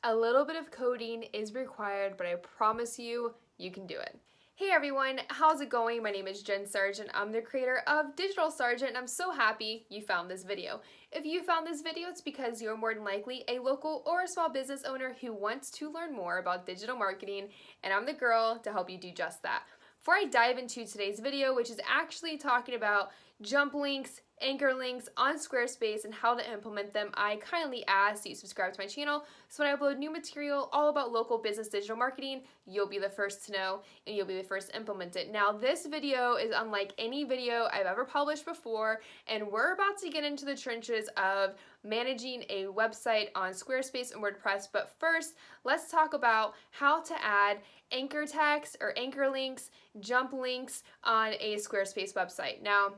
A little bit of coding is required, but I promise you, you can do it. Hey everyone, how's it going? My name is Jen Sargent. I'm the creator of Digital Sargeant, and I'm so happy you found this video. If you found this video, it's because you're more than likely a local or a small business owner who wants to learn more about digital marketing, and I'm the girl to help you do just that. Before I dive into today's video, which is actually talking about jump links, anchor links on Squarespace and how to implement them, I kindly ask that you subscribe to my channel so when I upload new material all about local business digital marketing, you'll be the first to know and you'll be the first to implement it. Now, this video is unlike any video I've ever published before, and we're about to get into the trenches of managing a website on Squarespace and WordPress. But first, let's talk about how to add anchor text or anchor links, jump links on a Squarespace website. Now,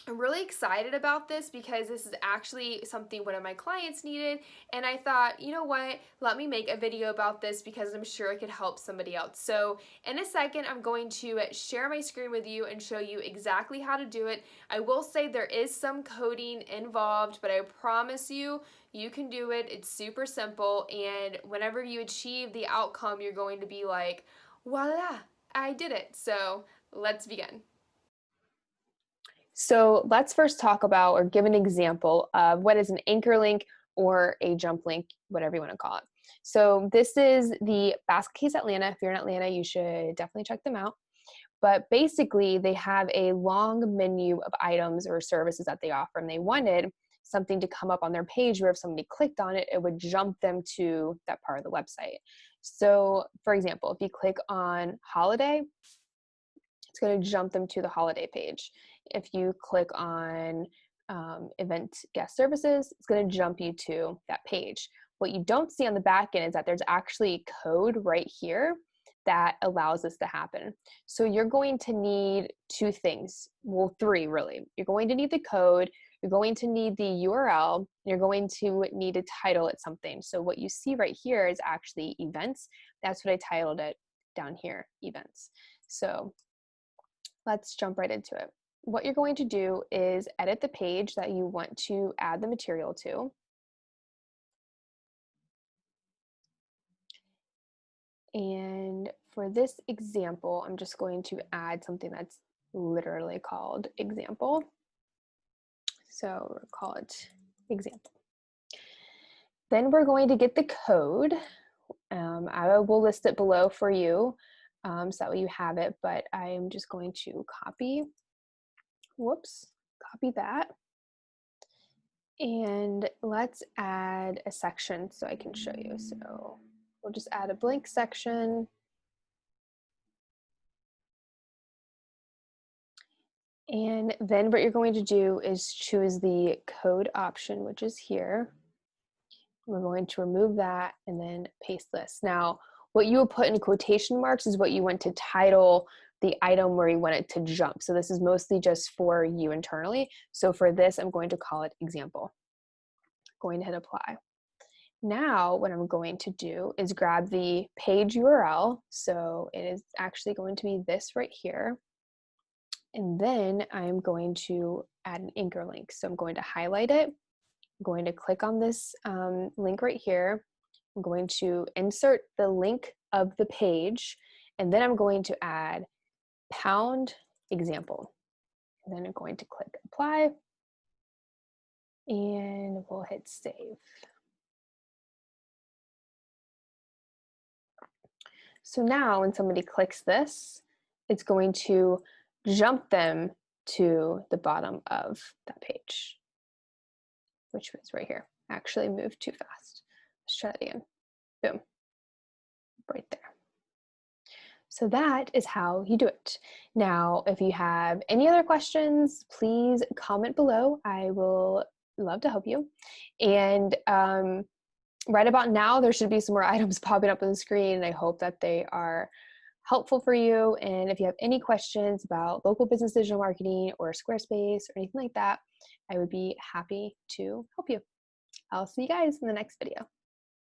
I'm really excited about this because this is actually something one of my clients needed, and I thought, you know what, let me make a video about this because I'm sure it could help somebody else. So in a second, I'm going to share my screen with you and show you exactly how to do it. I will say there is some coding involved, but I promise you, you can do it. It's super simple, and whenever you achieve the outcome, you're going to be like, voila, I did it. So let's begin. So let's first talk about or give an example of what is an anchor link or a jump link, whatever you want to call it. So this is the Basket Case Atlanta. If you're in Atlanta, you should definitely check them out. But basically, they have a long menu of items or services that they offer, and they wanted something to come up on their page where if somebody clicked on it, it would jump them to that part of the website. So for example, if you click on holiday, it's going to jump them to the holiday page. If you click on event guest services, it's going to jump you to that page. What you don't see on the back end is that there's actually code right here that allows this to happen. So you're going to need two things, well, three really. You're going to need the code, you're going to need the URL, and you're going to need to title it something. So what you see right here is actually events. That's what I titled it down here, events. So let's jump right into it. What you're going to do is edit the page that you want to add the material to. And for this example, I'm just going to add something that's literally called example. So we'll call it example. Then we're going to get the code. I will list it below for you so that way you have it, but I'm just going to copy that. And let's add a section so I can show you. So we'll just add a blank section. And then what you're going to do is choose the code option, which is here. We're going to remove that and then paste this. Now, what you will put in quotation marks is what you want to title the item where you want it to jump. So this is mostly just for you internally. So for this, I'm going to call it example. Going to hit apply. Now what I'm going to do is grab the page URL. So it is actually going to be this right here. And then I'm going to add an anchor link. So I'm going to highlight it. I'm going to click on this link right here. I'm going to insert the link of the page, and then I'm going to add pound example. And then I'm going to click apply, and we'll hit save. So now when somebody clicks this, it's going to jump them to the bottom of that page, which was right here. Actually moved too fast. Let's try that again. Boom, right there. So that is how you do it. Now, if you have any other questions, please comment below. I will love to help you. And right about now, there should be some more items popping up on the screen, and I hope that they are helpful for you. And if you have any questions about local business digital marketing or Squarespace or anything like that, I would be happy to help you. I'll see you guys in the next video.